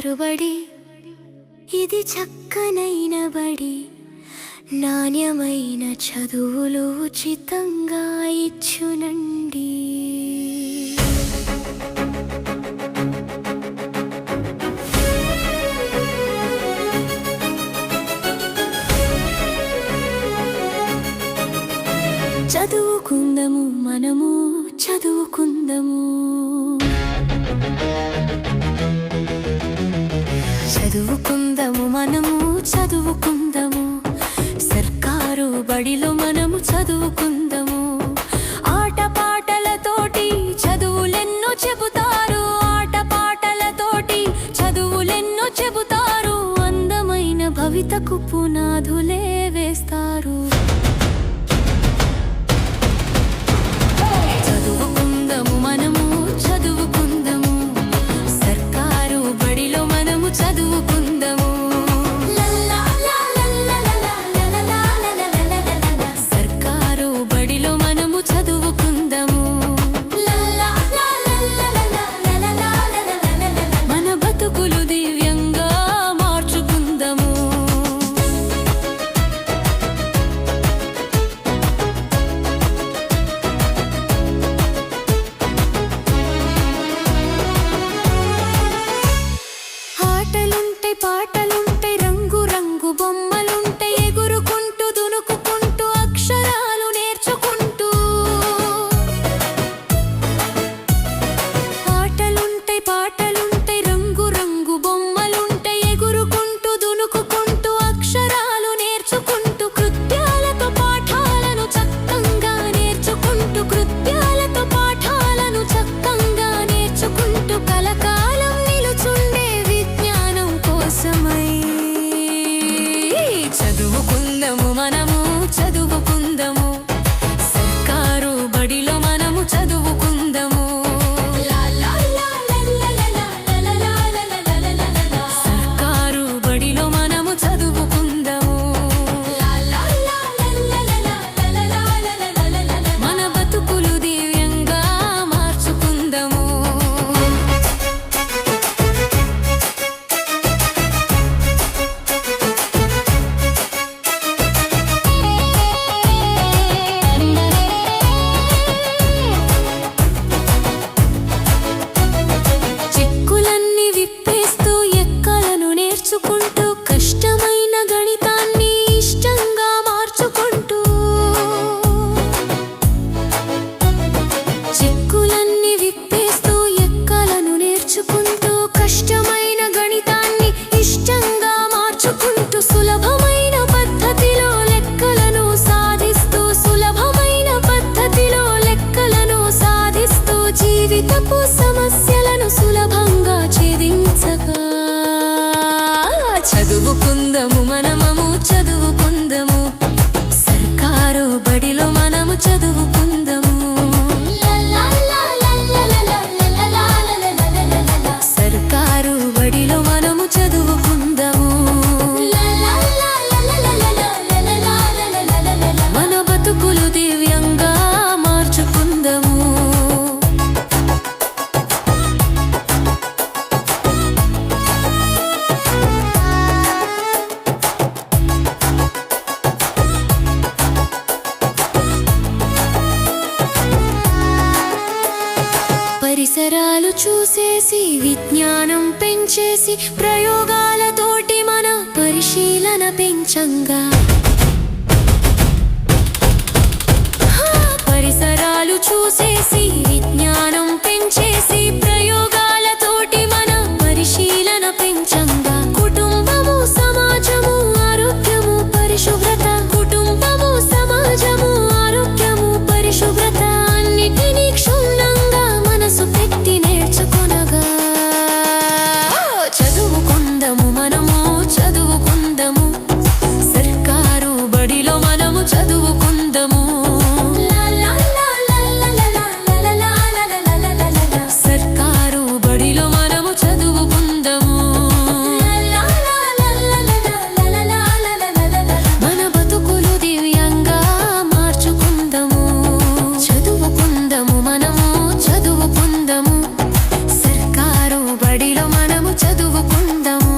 సర్కారు బడి ఇది చక్కనైన బడి, నాణ్యమైన చదువులు ఉచితంగా ఇచ్చునండి. చదువుకుందము మనము, చదువుకుందము, చదువుకుందము మనము, చదువుకుందము, సర్కారు బడిలో మనము చదువుకుందము. ఆటపాటలతోటి చదువులెన్నో చెబుతారు, ఆటపాటలతోటి చదువులెన్నో చెబుతారు, అందమైన భవితకు పునాదులే వేస్తారు. చదువుకుందము మనము, చదువుకుందము, సర్కారు బడిలో మనము చదువుకుందము. సర్కారు బడిలో మనము చదువుకుందము. మన బతుకులు దివ్యంగా మార్చుకుందము. ఆటలుంటాయి, పాటలుంటాయి, రంగు రంగు బొమ్మలుంటాయి, ఎగురుకుంటూ దునుకుకుంటూ అక్షరాలు నేర్చుకుంటూ. ఆటలుంటాయి, పాటలుంటాయి, రంగు రంగు బొమ్మలుంటాయి, ఎగురుకుంటూ దునుకుకుంటూ అక్షరాలు నేర్చుకుంటూ, కృత్యాలతో పాఠాలను చక్కంగా నేర్చుకుంటూ, కృత్యాలతో పాఠాలను చక్కంగా నేర్చుకుంటూ, కలకాలం నిలుచుండే విజ్ఞానం కోసమై చదువుకుందము మనము, చదువుకుందము, సర్కారు బడిలో మనము చదువుకుందము. సర్కారు బడిలో మనము చదువుకుందము. మన బతుకులు దివ్యంగా మార్చుకుందము. చిక్కులన్నీ విప్పేస్తూ ఎక్కలను నేర్చుకుంటూ, కష్టమైన గణితాన్ని ఇష్టంగా మార్చుకుంటూ. చిక్కులన్నీ విప్పేస్తూ ఎక్కలను నేర్చుకుంటూ, కష్టమైన గణితాన్ని ఇష్టంగా మార్చుకుంటూ, సులభమైన పద్ధతిలో లెక్కలను సాధిస్తూ, సులభమైన పద్ధతిలో లెక్కలను సాధిస్తూ, జీవితపు సమస్యలను సులభంగా ఛేదించగా. చదువుకుందము మనమము, చదువుకుందము, సర్కారు బడిలో మనము చదువుకుందము. సర్కారు బడిలో మనము చదువుకుందము. మన బతుకులు దివ్యంగా మార్చుకుందము. పరిసరాలు చూసేసి విజ్ఞానం పెంచేసి, ప్రయోగాలతోటి మన పరిశీలన పెంచంగా. పరిసరాలు చూసేసి విజ్ఞానం పెంచేసి, ప్రయోగాలతోటి మన పరిశీలన పెంచంగా. కుటుంబము సమాజము ఆరోగ్యము పరిశుభ్రత, కుటుంబము సమాజము ఆరోగ్యము పరిశుభ్రత, అన్నిటినీ క్షుణ్ణంగా మనసు పెట్టి నేర్చుకొనగా. చదువుకుందము మనము, చదువుకుందము, సర్కారు చదువుకుందాం